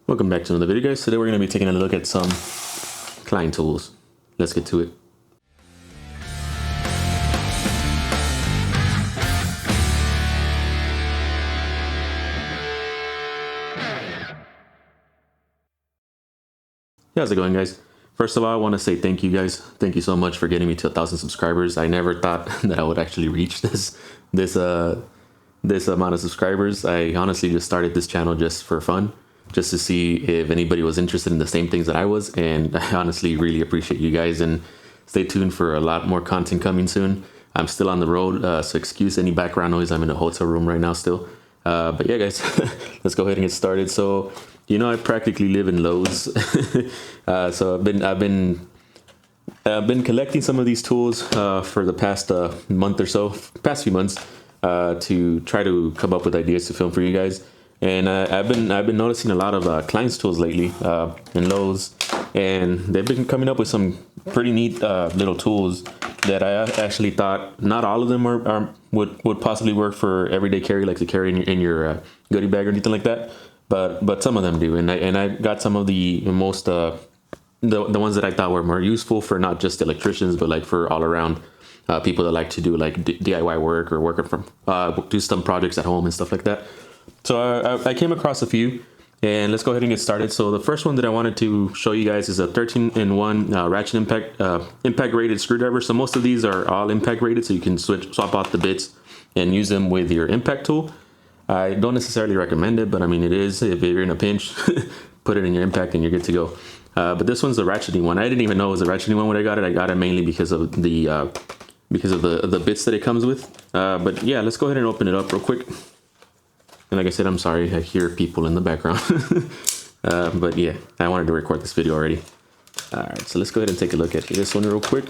Welcome back to another video, guys. Today we're going to be taking a look at some Klein Tools. Let's get to it. Yeah, how's it going, guys? First of all, I want to say thank you, guys. Thank you so much for getting me to 1,000 subscribers. I never thought that I would actually reach this amount of subscribers. I honestly just started this channel just for fun, just to see if anybody was interested in the same things that I was, and I honestly really appreciate you guys, and stay tuned for a lot more content coming soon. I'm still on the road, so excuse any background noise. I'm in a hotel room right now still. But yeah, guys, let's go ahead and get started. So, you know, I practically live in Lowe's. So I've been collecting some of these tools for the past month or so, past few months, to try to come up with ideas to film for you guys. And I've been noticing a lot of Klein Tools lately in Lowe's, and they've been coming up with some pretty neat little tools that I actually thought not all of them would possibly work for everyday carry, like to carry in your goodie bag or anything like that. But some of them do, and I got some of the most the ones that I thought were more useful for not just electricians, but like for all around people that like to do like DIY work or work from do some projects at home and stuff like that. So I came across a few, and let's go ahead and get started. So the first one that I wanted to show you guys is a 13-in-1 ratchet impact rated screwdriver. So most of these are all impact rated, so you can swap out the bits and use them with your impact tool. I don't necessarily recommend it, but I mean, it is, if you're in a pinch, put it in your impact and you're good to go. But this one's the ratcheting one. I didn't even know it was a ratcheting one when I got it. I got it mainly because of the bits that it comes with. But yeah, let's go ahead and open it up real quick. And like I said, I'm sorry, I hear people in the background. But yeah, I wanted to record this video already. All right, so let's go ahead and take a look at this one real quick.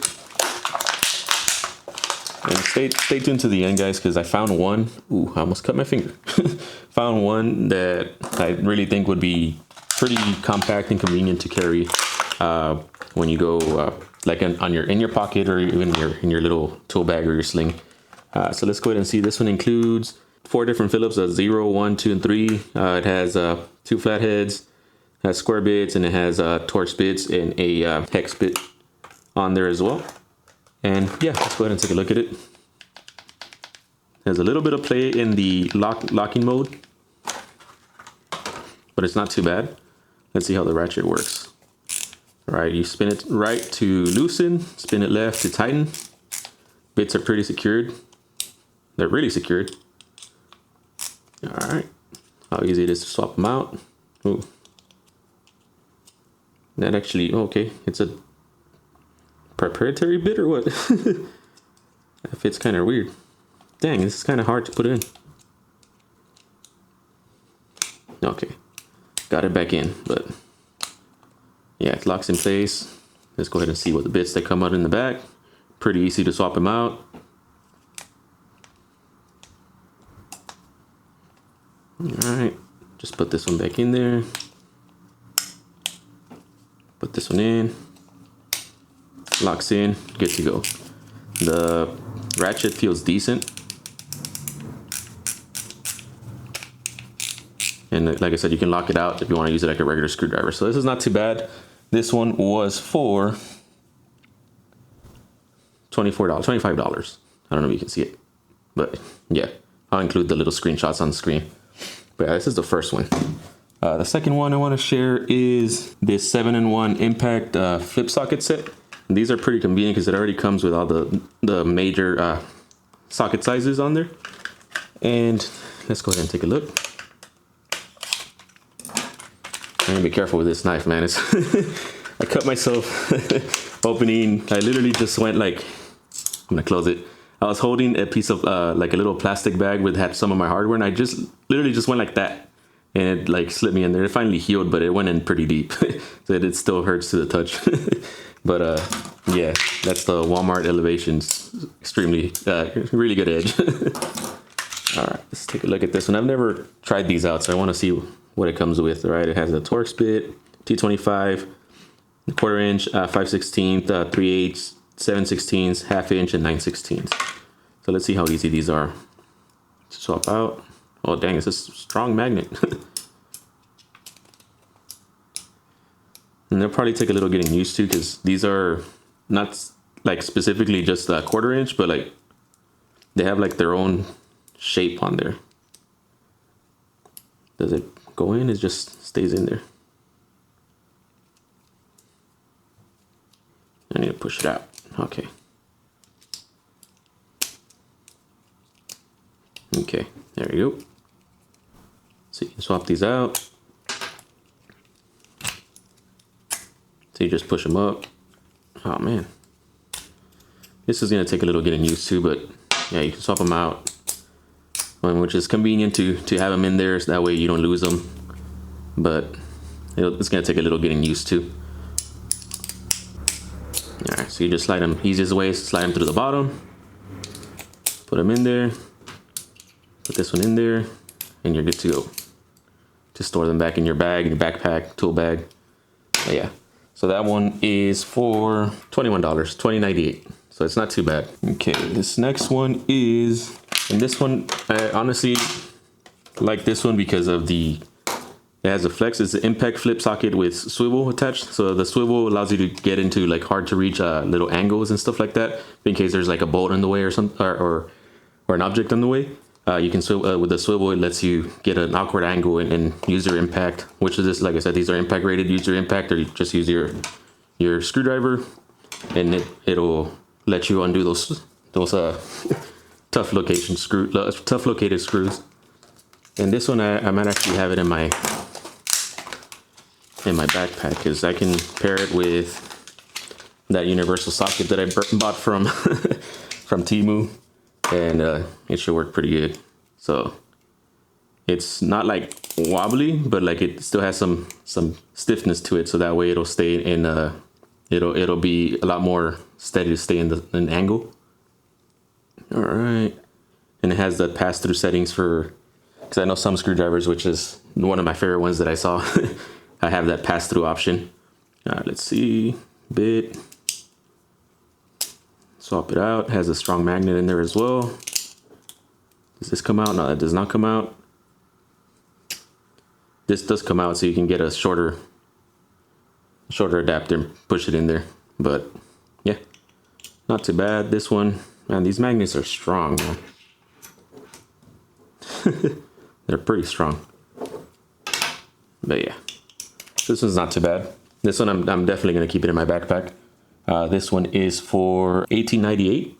And stay tuned to the end, guys, because I found one. Ooh, I almost cut my finger. Found one that I really think would be pretty compact and convenient to carry when you go like in your pocket, or even in your little tool bag or your sling. So let's go ahead and see. This one includes 4 different Phillips, 0, 1, 2, and 3. It has 2 flat heads, has square bits, and it has Torx bits and a hex bit on there as well. And yeah, let's go ahead and take a look at it. There's a little bit of play in the locking mode, but it's not too bad. Let's see how the ratchet works. All right, you spin it right to loosen, spin it left to tighten. Bits are pretty secured. They're really secured. All right, how easy it is to swap them out. Ooh. That actually, okay, it's a proprietary bit or what? That fits kind of weird. Dang, this is kind of hard to put in. Okay, got it back in, but yeah, it locks in place. Let's go ahead and see what the bits that come out in the back. Pretty easy to swap them out. All right, just put this one back in there. Put this one in. Locks in, good to go. The ratchet feels decent. And like I said, you can lock it out if you want to use it like a regular screwdriver. So this is not too bad. This one was for $25. I don't know if you can see it, but yeah, I'll include the little screenshots on the screen. But yeah, this is the first one. The second one I want to share is this 7-in-1 impact flip socket set. And these are pretty convenient because it already comes with all the major socket sizes on there. And let's go ahead and take a look. I'm gonna be careful with this knife, man. I cut myself opening. I literally just went like, I'm gonna close it. I was holding a piece of like a little plastic bag with had some of my hardware, and I just literally just went like that, and it like slipped me in there. It finally healed, but it went in pretty deep, so it still hurts to the touch. But yeah, that's the Walmart Elevations extremely really good edge. All right, let's take a look at this one. I've never tried these out, so I want to see what it comes with. All right, it has a Torx bit, T25, 1/4 inch, 5/16, 3/8, 7/16, 1/2 inch, and 9/16. So let's see how easy these are to swap out. Oh dang, it's a strong magnet. And they'll probably take a little getting used to, because these are not like specifically just a 1/4 inch, but like they have like their own shape on there. Does it go in? It just stays in there. I need to push it out. Okay. Okay, there you go. So you can swap these out. So you just push them up. Oh man. This is gonna take a little getting used to, but yeah, you can swap them out. Which is convenient to have them in there, so that way you don't lose them. But it's gonna take a little getting used to. All right, so you just slide them. Easiest way is to slide them through the bottom. Put them in there. Put this one in there, and you're good to go. To store them back in your bag, your backpack, tool bag. But yeah. So that one is for $21, $20.98. So it's not too bad. Okay, this next one is, and this one, I honestly like this one because of it has a flex. It's an impact flip socket with swivel attached. So the swivel allows you to get into like hard to reach little angles and stuff like that, in case there's like a bolt in the way or something, or an object in the way. You can swivel with the swivel. It lets you get an awkward angle and use your impact, which is this, like I said, these are impact rated. Use your impact, or you just use your screwdriver, and it'll let you undo those tough located screws. And this one, I might actually have it in my backpack, because I can pair it with that universal socket that I bought from from Temu. And it should work pretty good. So it's not like wobbly, but like it still has some stiffness to it, so that way it'll stay in it'll be a lot more steady to stay in an angle. All right, and it has the pass-through settings for, because I know some screwdrivers, which is one of my favorite ones that I saw, I have that pass-through option. All right, let's see, bit. Swap it out. It has a strong magnet in there as well. Does this come out? No, that does not come out. This does come out, so you can get a shorter adapter and push it in there. But yeah, not too bad. This one, man, these magnets are strong, man. They're pretty strong. But yeah, this one's not too bad. This one, I'm definitely gonna keep it in my backpack. This one is for $18.98.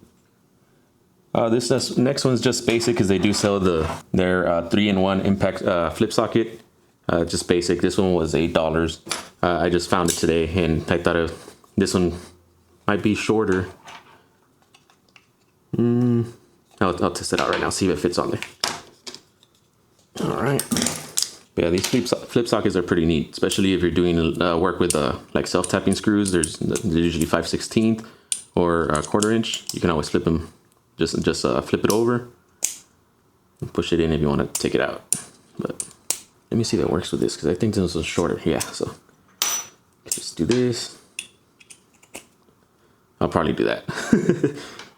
This next one's just basic, because they do sell their 3-in-1 impact flip socket. Just basic. This one was $8. I just found it today, and I thought this one might be shorter. I'll test it out right now, see if it fits on there. All right. But yeah, these flip sockets are pretty neat, especially if you're doing work with like self-tapping screws. There's usually 5/16 or a 1/4 inch. You can always flip them, just flip it over and push it in if you want to take it out. But let me see if it works with this, because I think this was shorter. Yeah, so just do this. I'll probably do that.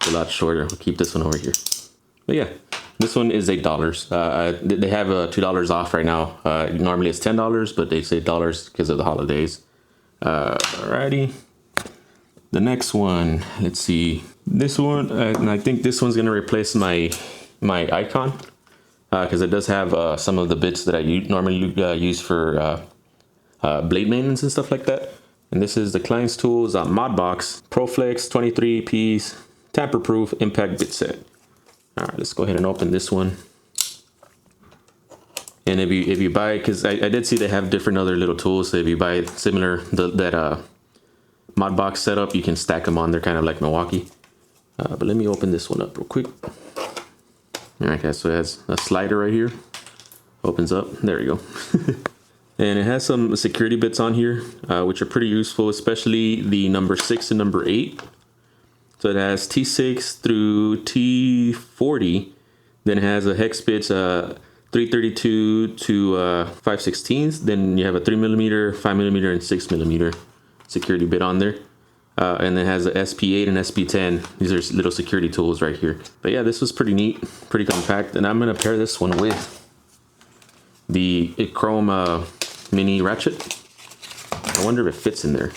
A lot shorter. We'll keep this one over here. But yeah. This one is $8. They have $2 off right now. Normally it's $10, but they say $8 because of the holidays. Alrighty. The next one, let's see. This one, and I think this one's gonna replace my icon, because it does have some of the bits that I normally use for blade maintenance and stuff like that. And this is the Klein Tools Mod Box ProFlex 23-piece tamper-proof impact bit set. All right, let's go ahead and open this one. And if you buy, because I did see they have different other little tools. So if you buy similar that mod box setup, you can stack them on. They're kind of like Milwaukee. But let me open this one up real quick. All right, guys. So it has a slider right here. Opens up. There you go. And it has some security bits on here, which are pretty useful, especially the number 6 and number 8. So it has T6 through T40. Then it has a hex bits 332 to 5/16. Then you have a 3mm, 5mm, and 6mm security bit on there. And it has a SP8 and SP10. These are little security tools right here. But yeah, this was pretty neat, pretty compact. And I'm gonna pair this one with the chrome mini ratchet. wonder if it fits in there,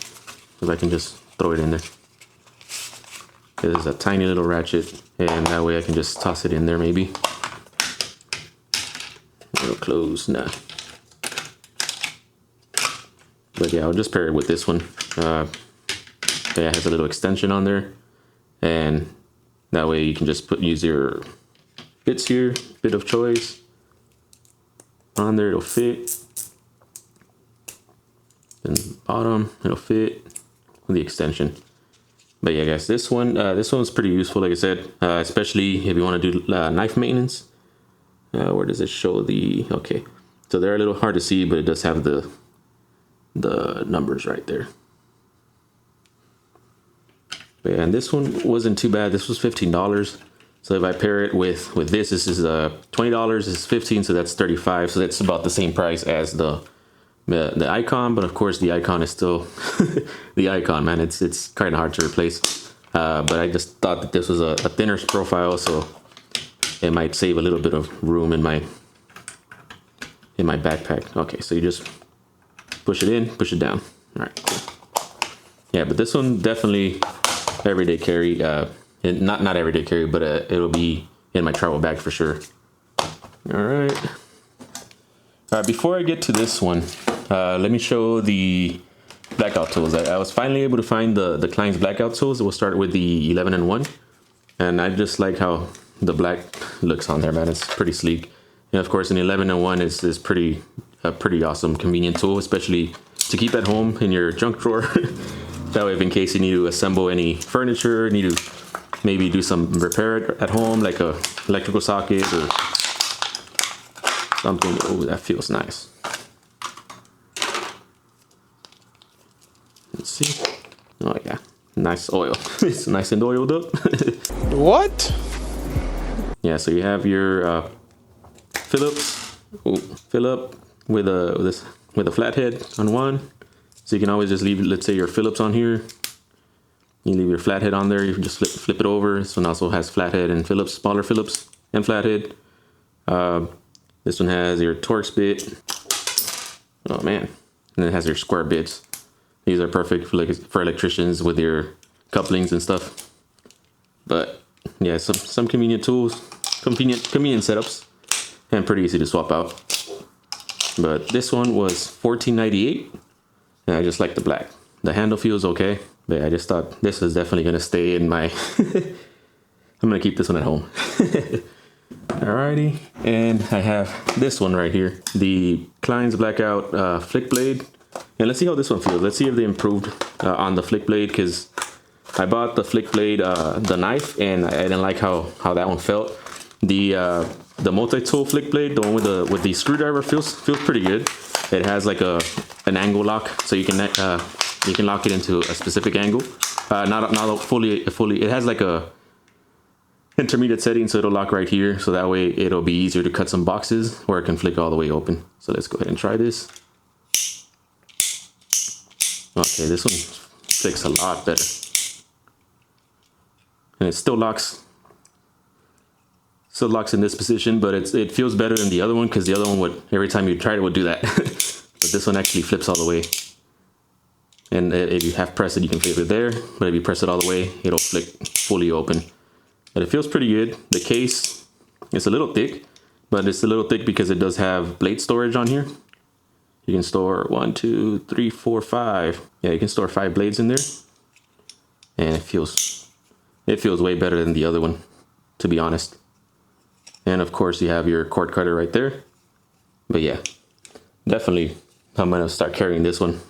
because I can just throw it in there. There's a tiny little ratchet, and that way I can just toss it in there maybe. It'll close, nah. But yeah, I'll just pair it with this one. Yeah, it has a little extension on there, and that way you can just use your bits here, bit of choice on there, it'll fit. Then the bottom, it'll fit with the extension. But yeah, guys, this one's pretty useful, like I said, especially if you want to do knife maintenance. Where does it show the? Okay, so they're a little hard to see, but it does have the numbers right there. But yeah, and this one wasn't too bad. This was $15. So if I pair it with this is $20. This is $15, so that's $35. So that's about the same price as the icon, but of course the icon is still the icon, man. It's kind of hard to replace. But I just thought that this was a thinner profile, so it might save a little bit of room in my backpack. Okay, so you just push it in, push it down. All right, cool. Yeah, but this one definitely everyday carry. And not everyday carry, but it'll be in my travel bag for sure. All right. Before I get to this one, let me show the blackout tools. I was finally able to find the Klein's blackout tools. We'll start with the 11-in-1, and I just like how the black looks on there, man. It's pretty sleek, and of course, an 11-in-1 is pretty awesome, convenient tool, especially to keep at home in your junk drawer. That way, if in case you need to assemble any furniture, need to maybe do some repair at home, like a electrical socket or something. Oh, that feels nice. Let's see. Oh yeah, nice oil. It's nice and oiled up. What? Yeah, so you have your Phillips. Fill up with a flathead on one. So you can always just leave, let's say, your Phillips on here. You leave your flathead on there. You can just flip it over. This one also has flathead and Phillips, smaller Phillips and flathead. This one has your Torx bit. Oh man, and it has your square bits. These are perfect for electricians with your couplings and stuff. But yeah, some convenient tools, convenient setups, and pretty easy to swap out. But this one was $14.98, and I just like the black. The handle feels okay, but I just thought this is definitely gonna stay in my. I'm gonna keep this one at home. Alrighty, and I have this one right here, the Klein's Blackout Flick Blade. And let's see how this one feels. Let's see if they improved on the Flick Blade, because I bought the Flick Blade, the knife, and I didn't like how that one felt. The multi-tool Flick Blade, the one with the screwdriver, feels pretty good. It has like an angle lock, so you can lock it into a specific angle. Not fully. It has like a intermediate setting, so it'll lock right here. So that way it'll be easier to cut some boxes, or it can flick all the way open. So let's go ahead and try this. Okay, this one flicks a lot better, and it still locks in this position, but it feels better than the other one, because the other one would, every time you tried it, would do that. But this one actually flips all the way. And if you half press it, you can flip it there, but if you press it all the way, it'll flick fully open. But it feels pretty good. The case is a little thick, but it's a little thick because it does have blade storage on here. You can store 1, 2, 3, 4, 5. Yeah, you can store 5 blades in there, and it feels way better than the other one, to be honest. And of course, you have your cord cutter right there. But yeah, definitely, I'm gonna start carrying this one.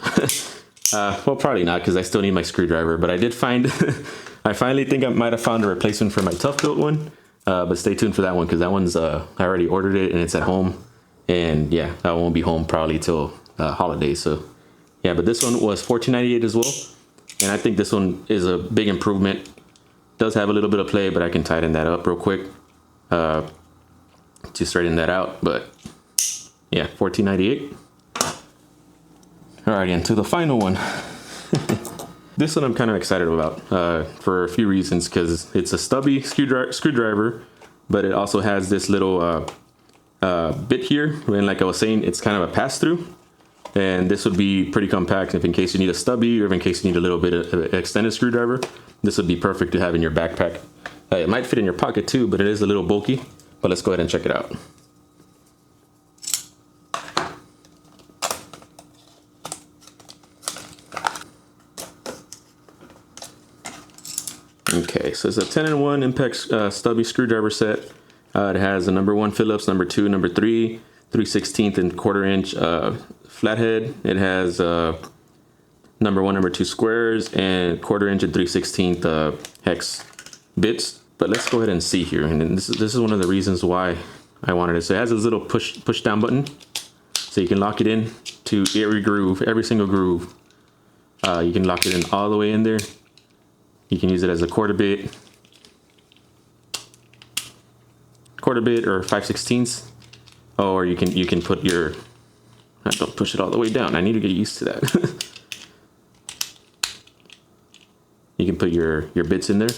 Well, probably not, because I still need my screwdriver. But I did find, I finally think I might have found a replacement for my Tough Built one. But stay tuned for that one, because that one's I already ordered it and it's at home. And yeah, I won't be home probably till holidays. So yeah, but this one was $14.98 as well, and I think this one is a big improvement. Does have a little bit of play, but I can tighten that up real quick to straighten that out. But yeah, $14.98. Alrighty, and to the final one. This one I'm kind of excited about for a few reasons, because it's a stubby screwdriver, but it also has this little bit here, and like I was saying, it's kind of a pass-through. And this would be pretty compact if in case you need a stubby or if in case you need a little bit of an extended screwdriver. This would be perfect to have in your backpack. It might fit in your pocket too, but it is a little bulky. But let's go ahead and check it out. Okay, so it's a 10-in-1 impact stubby screwdriver set. It has a number 1 Phillips, number 2, number 3, 3/16 and 1/4 inch flathead. It has number 1, number 2 squares and 1/4 inch and 3/16 hex bits. But let's go ahead and see here. And this is one of the reasons why I wanted it. So it has this little push down button, so you can lock it in to every groove, every single groove. You can lock it in all the way in there. You can use it as a quarter bit or 5/16, or you can put your, don't push it all the way down. I need to get used to that. You can put your bits in there.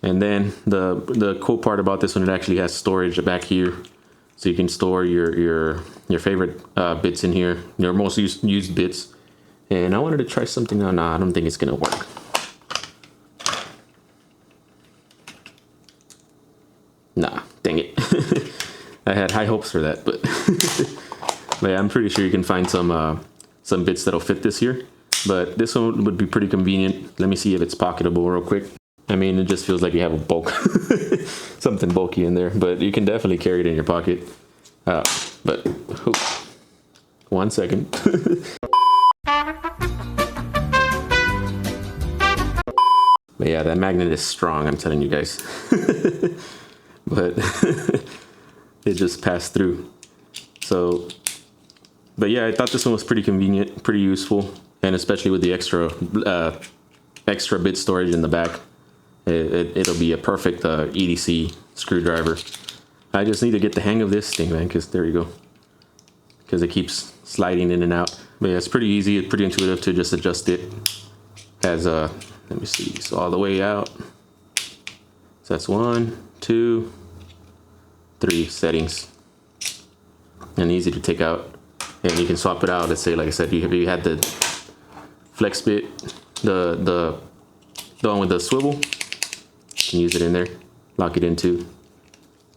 And then the cool part about this one, it actually has storage back here, so you can store your favorite bits in here, your most used bits. And I wanted to try something on. I don't think it's gonna work. Nah, dang it. I had high hopes for that, but yeah, I'm pretty sure you can find some bits that'll fit this here. But this one would be pretty convenient. Let me see if it's pocketable real quick. I mean, it just feels like you have a bulk, something bulky in there, but you can definitely carry it in your pocket. But 1 second. But yeah, that magnet is strong, I'm telling you guys. But it just passed through. So, but yeah, I thought this one was pretty convenient, pretty useful, and especially with the extra bit storage in the back, it'll be a perfect EDC screwdriver. I just need to get the hang of this thing, man, because there you go. Because it keeps sliding in and out. But yeah, it's pretty easy, it's pretty intuitive to just adjust it. Has let me see, so all the way out. So that's 1, 2, 3 settings, and easy to take out. And you can swap it out. Let's say, like I said, you had the flex bit, the one with the swivel. You can use it in there, lock it into.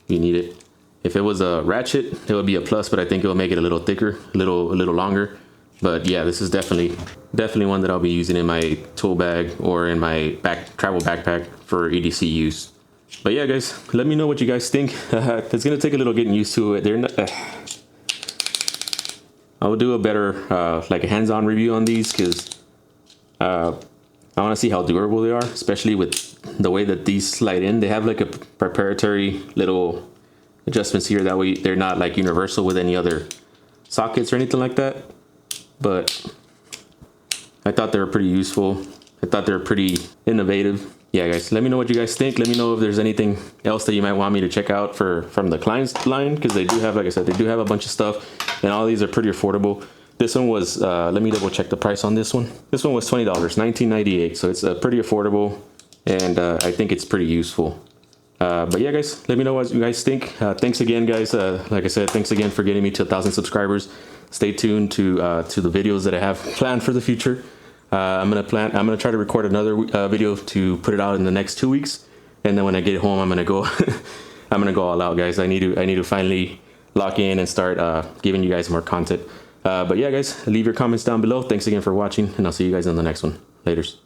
You need it. If it was a ratchet, it would be a plus, but I think it will make it a little thicker, a little longer. But yeah, this is definitely one that I'll be using in my tool bag or in my travel backpack for EDC use. But yeah, guys, let me know what you guys think. It's gonna take a little getting used to it. I will do a better like a hands-on review on these, because I want to see how durable they are, especially with the way that these slide in. They have like a proprietary little adjustments here, that way they're not like universal with any other sockets or anything like that. But I thought they were pretty useful. I thought they were pretty innovative. Yeah, guys, let me know what you guys think. Let me know if there's anything else that you might want me to check out from the Klein's line, because they do have, like I said, they do have a bunch of stuff, and all these are pretty affordable. This one was, let me double check the price on this one. This one was $20, $19.98, so it's pretty affordable, and I think it's pretty useful. But yeah, guys, let me know what you guys think. Thanks again, guys. Like I said, thanks again for getting me to 1,000 subscribers. Stay tuned to the videos that I have planned for the future. I'm gonna try to record another video to put it out in the next 2 weeks, and then when I get home, I'm gonna go I'm gonna go all out, guys. I need to finally lock in and start giving you guys more content. But yeah, guys, leave your comments down below. Thanks again for watching, and I'll see you guys in the next one. Laters.